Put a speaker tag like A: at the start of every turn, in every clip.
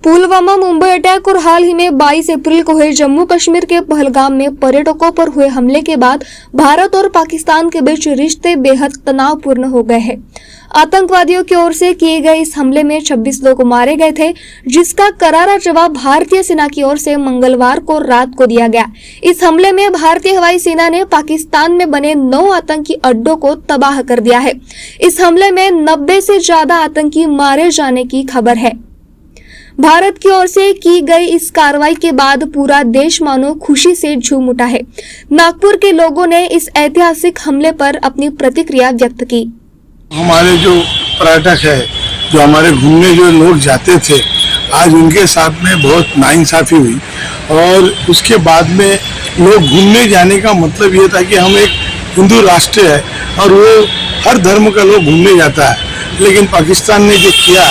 A: Pulwama Mumbai attack और हाल ही में 22 अप्रैल को हुए जम्मू कश्मीर के पहलगाम में पर्यटकों पर हुए हमले के बाद भारत और पाकिस्तान के बीच रिश्ते बेहद तनावपूर्ण हो गए हैं। आतंकवादियों की ओर से किए गए इस हमले में 26 लोग मारे गए थे, जिसका करारा जवाब भारतीय सेना की ओर से मंगलवार को रात को दिया गया। इस हमले में भारतीय हवाई सेना ने पाकिस्तान में बने 9 आतंकी अड्डों को तबाह कर दिया है। इस हमले में 90 से ज्यादा आतंकी मारे जाने की खबर है। भारत की ओर से की गई इस कार्रवाई के बाद पूरा देश मानो खुशी से झूम उठा है। नागपुर के लोगों ने इस ऐतिहासिक हमले पर अपनी प्रतिक्रिया व्यक्त की।
B: हमारे जो पर्यटक है, जो हमारे घूमने जो लोग जाते थे, आज उनके साथ में बहुत नाइंसाफी हुई और उसके बाद में लोग घूमने जाने का मतलब ये था कि हम एक हिंदू राष्ट्र है और वो हर धर्म का लोग घूमने जाता है, लेकिन पाकिस्तान ने जो किया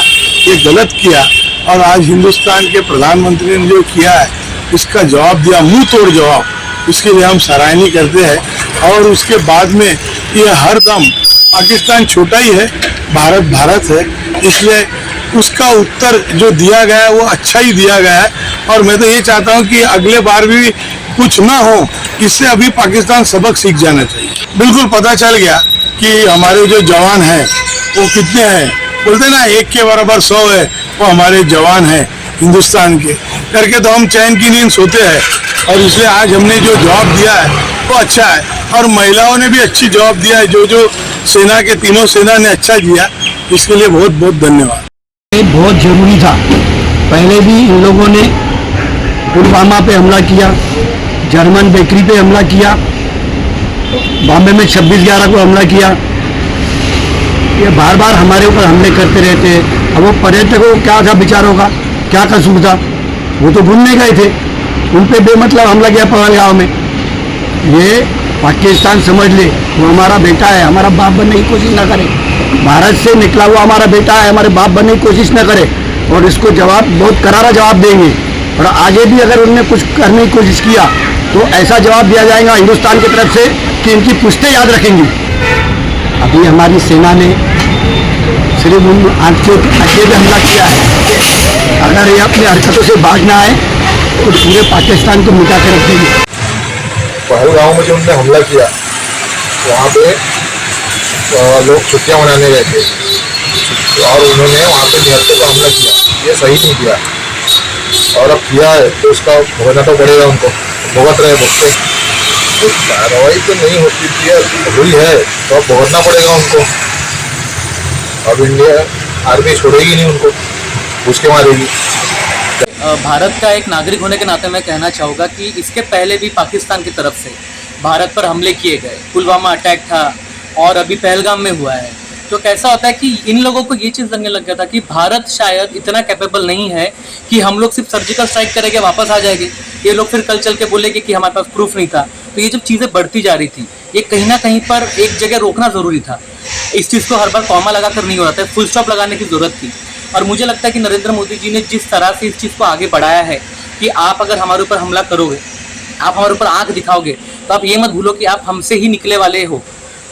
B: ये गलत किया और आज हिंदुस्तान के प्रधानमंत्री ने जो किया है इसका जवाब दिया, मुंह तोड़ जवाब, इसके लिए हम सराहनीय करते हैं। और उसके बाद में ये हरदम पाकिस्तान छोटा ही है, भारत भारत है, इसलिए उसका उत्तर जो दिया गया है वो अच्छा ही दिया गया है। और मैं तो ये चाहता हूँ कि अगले बार भी कुछ ना हो, इससे अभी पाकिस्तान सबक सीख जाना चाहिए। बिल्कुल पता चल गया कि हमारे जो जवान हैं वो कितने हैं, बोलते ना 1 के बराबर 100 है, वो हमारे जवान हैं हिंदुस्तान के करके तो हम चैन की नींद सोते हैं। और इसलिए आज हमने जो जवाब दिया है वो अच्छा है और महिलाओं ने भी अच्छी जवाब दिया है। जो सेना के तीनों सेना ने अच्छा दिया, इसके लिए बहुत बहुत धन्यवाद।
C: ये बहुत जरूरी था। पहले भी इन लोगों ने पुलवामा पे हमला किया, जर्मन बेकरी पे हमला किया, बॉम्बे में 26/11 को हमला किया। ये बार बार हमारे ऊपर हमले करते रहते हैं। अब वो पर्यटकों को क्या था, बेचारों का क्या कसूर था? वो तो घूमने गए थे, उन पे बेमतलब हमला किया पहलगाम में। ये पाकिस्तान समझ ले वो हमारा बेटा है, हमारा बाप बनने की कोशिश ना करे। भारत से निकला हुआ हमारा बेटा है, हमारे बाप बनने की कोशिश ना करे और इसको जवाब बहुत करारा जवाब देंगे। और आगे भी अगर उनने कुछ करने की कोशिश किया तो ऐसा जवाब दिया जाएगा हिंदुस्तान की तरफ से कि इनकी पुश्तें याद रखेंगी। अभी हमारी सेना ने सिर्फ उन अड्डे पे हमला किया है। अगर ये अपनी हरकतों से बाज ना आए तो पूरे पाकिस्तान को मिटा के रख देंगे।
D: पहलगाम में जो उन्होंने हमला किया, वहाँ पे लोग छुट्टियाँ मनाने गए थे और उन्होंने वहाँ पे निहत्थे पर हमला किया। ये सही नहीं किया और अब किया है तो उसका भुगतना तो पड़ेगा उनको, भुगत रहे भुगते। तो कार्रवाई तो नहीं होती थी, हुई है तो अब भुगतना पड़ेगा उनको। अब इंडिया आर्मी छोड़ेगी नहीं उनको, घुस के मारेगी।
E: भारत का एक नागरिक होने के नाते मैं कहना चाहूँगा कि इसके पहले भी पाकिस्तान की तरफ से भारत पर हमले किए गए। पुलवामा अटैक था और अभी पहलगाम में हुआ है। तो कैसा होता है कि इन लोगों को ये चीज़ लगने लग गया था कि भारत शायद इतना कैपेबल नहीं है कि हम लोग सिर्फ सर्जिकल स्ट्राइक करेंगे वापस आ जाएंगे। ये लोग फिर कल चल के बोलेंगे कि हमारे पास प्रूफ नहीं था। तो ये जब चीज़ें बढ़ती जा रही थी, ये कहीं ना कहीं पर एक जगह रोकना ज़रूरी था। इस चीज़ को हर बार कॉमा लगा कर नहीं हो रहा था, फुल स्टॉप लगाने की ज़रूरत थी। और मुझे लगता है कि नरेंद्र मोदी जी ने जिस तरह से इस चीज़ को आगे बढ़ाया है कि आप अगर हमारे ऊपर हमला करोगे, आप हमारे ऊपर आंख दिखाओगे, तो आप ये मत भूलो कि आप हमसे ही निकले वाले हो।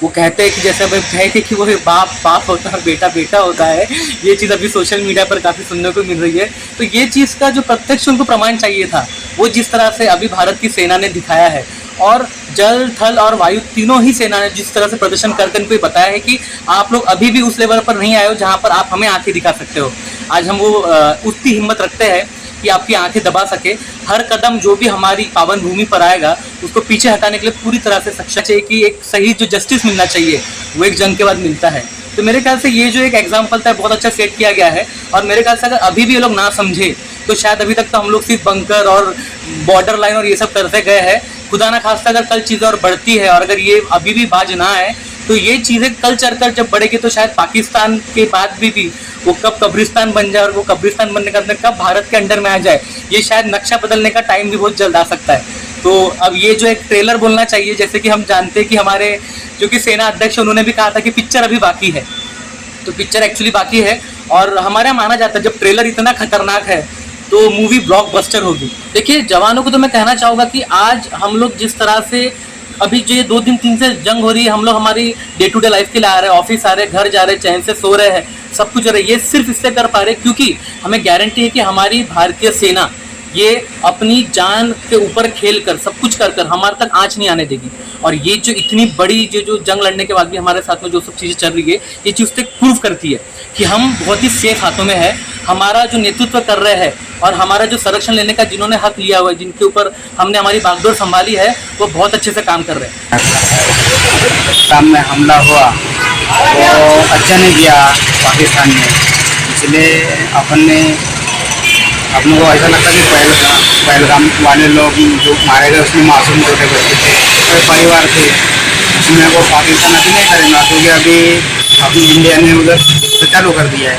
E: वो कहते हैं कि जैसे अब कहे थे कि वो बाप होता है, बेटा बेटा होता है। ये चीज़ अभी सोशल मीडिया पर काफ़ी सुनने को मिल रही है। तो ये चीज़ का जो प्रत्यक्ष उनको प्रमाण चाहिए था, वो जिस तरह से अभी भारत की सेना ने दिखाया है और जल, थल और वायु तीनों ही सेना ने जिस तरह से प्रदर्शन करके इनको बताया है कि आप लोग अभी भी उस लेवल पर नहीं आए हो जहाँ पर आप हमें आंखें दिखा सकते हो। आज हम वो उतनी हिम्मत रखते हैं कि आपकी आंखें दबा सके। हर कदम जो भी हमारी पावन भूमि पर आएगा उसको पीछे हटाने के लिए पूरी तरह से सक्षम चाहिए कि एक सही जो जस्टिस मिलना चाहिए वो एक जंग के बाद मिलता है। तो मेरे ख्याल से ये जो एक एग्जाम्पल था बहुत अच्छा सेट किया गया है। और मेरे ख्याल से अगर अभी भी ये लोग ना समझे तो शायद अभी तक तो हम लोग सिर्फ बंकर और बॉर्डर लाइन और ये सब करते गए हैं। खुदा ना खास्ता अगर कल चीज़ें और बढ़ती है और अगर ये अभी भी बाज ना आए तो ये चीज़ें कल चलकर जब बढ़ेगी तो शायद पाकिस्तान के बाद भी वो कब कब्रिस्तान बन जाए और वो कब्रिस्तान बनने का कब भारत के अंडर में आ जाए, ये शायद नक्शा बदलने का टाइम भी बहुत जल्द आ सकता है। तो अब ये जो एक ट्रेलर बोलना चाहिए, जैसे कि हम जानते हैं कि हमारे जो कि सेना अध्यक्ष उन्होंने भी कहा था कि पिक्चर अभी बाकी है, तो पिक्चर एक्चुअली बाकी है। और हमारे यहाँ माना जाता है जब ट्रेलर इतना खतरनाक है तो मूवी ब्लॉकबस्टर होगी। देखिए जवानों को तो मैं कहना चाहूँगा कि आज हम लोग जिस तरह से अभी जो ये 2 दिन 3 से जंग हो रही है, हम लोग हमारी डे टू डे लाइफ के लिए आ रहे हैं, ऑफिस आ रहे हैं, घर जा रहे हैं, चैन से सो रहे हैं, सब कुछ हो रहा है। ये सिर्फ इससे कर पा रहे क्योंकि हमें गारंटी है कि हमारी भारतीय सेना ये अपनी जान के ऊपर खेल कर सब कुछ कर हमारे तक आंच नहीं आने देगी। और ये जो इतनी बड़ी जो जंग लड़ने के बाद भी हमारे साथ में जो सब चीज़ें चल रही है, ये चीज़ उससे प्रूव करती है कि हम बहुत ही सेफ हाथों में है। हमारा जो नेतृत्व कर रहे हैं और हमारा जो संरक्षण लेने का जिन्होंने हक लिया हुआ है, जिनके ऊपर हमने हमारी बागडोर संभाली है, वो बहुत अच्छे से काम कर रहे हैं।
F: पाकिस्तान में हमला हुआ वो अच्छा नहीं किया पाकिस्तान ने, इसलिए अपन को ऐसा लगता कि पहलगाम वाले लोग जो मारे गए उसमें मासूम छोटे बच्चे थे, कोई परिवार थे, उसमें वो पाकिस्तान अभी नहीं करेगा क्योंकि अभी अपनी इंडिया ने उधर तो चालू कर दिया है।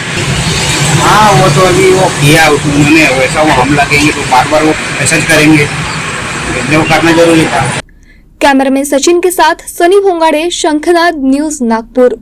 F: हाँ वो तो अभी वो किया उन्होंने, वैसा वो हमला करेंगे तो बार बार वो ऐसा ही करेंगे, वो करना जरूरी था।
A: कैमरामैन सचिन के साथ सनी भोंगाड़े, शंखनाद न्यूज नागपुर।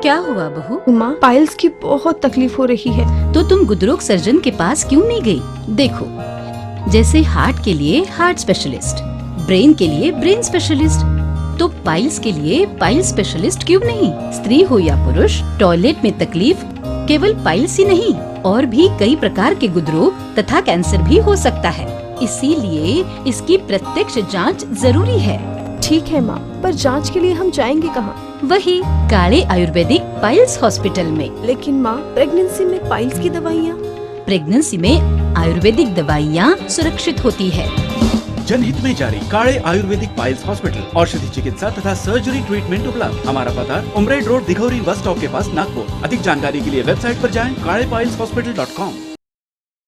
G: क्या हुआ बहू?
H: माँ, पाइल्स की बहुत तकलीफ हो रही है।
G: तो तुम गुदरोग सर्जन के पास क्यों नहीं गई? देखो, जैसे हार्ट के लिए हार्ट स्पेशलिस्ट, ब्रेन के लिए ब्रेन स्पेशलिस्ट, तो पाइल्स के लिए पाइल्स स्पेशलिस्ट क्यों नहीं? स्त्री हो या पुरुष, टॉयलेट में तकलीफ केवल पाइल्स ही नहीं, और भी कई प्रकार के गुदरोग तथा कैंसर भी हो सकता है। इसीलिए इसकी प्रत्यक्ष जांच जरूरी है।
H: ठीक है माँ, पर जांच के लिए हम जाएंगे कहाँ?
G: वही काले आयुर्वेदिक पाइल्स हॉस्पिटल में।
H: लेकिन माँ, प्रेगनेंसी में पाइल्स की दवाइयाँ?
G: प्रेगनेंसी में आयुर्वेदिक दवाइयाँ सुरक्षित होती है।
I: जनहित में जारी काले आयुर्वेदिक पाइल्स हॉस्पिटल, औषधि चिकित्सा तथा सर्जरी ट्रीटमेंट उपलब्ध। हमारा पता उमरेड रोड, दिघौरी बस स्टॉप के पास, नागपुर। अधिक जानकारी के लिए वेबसाइट पर जाएं kalepileshhospital.com।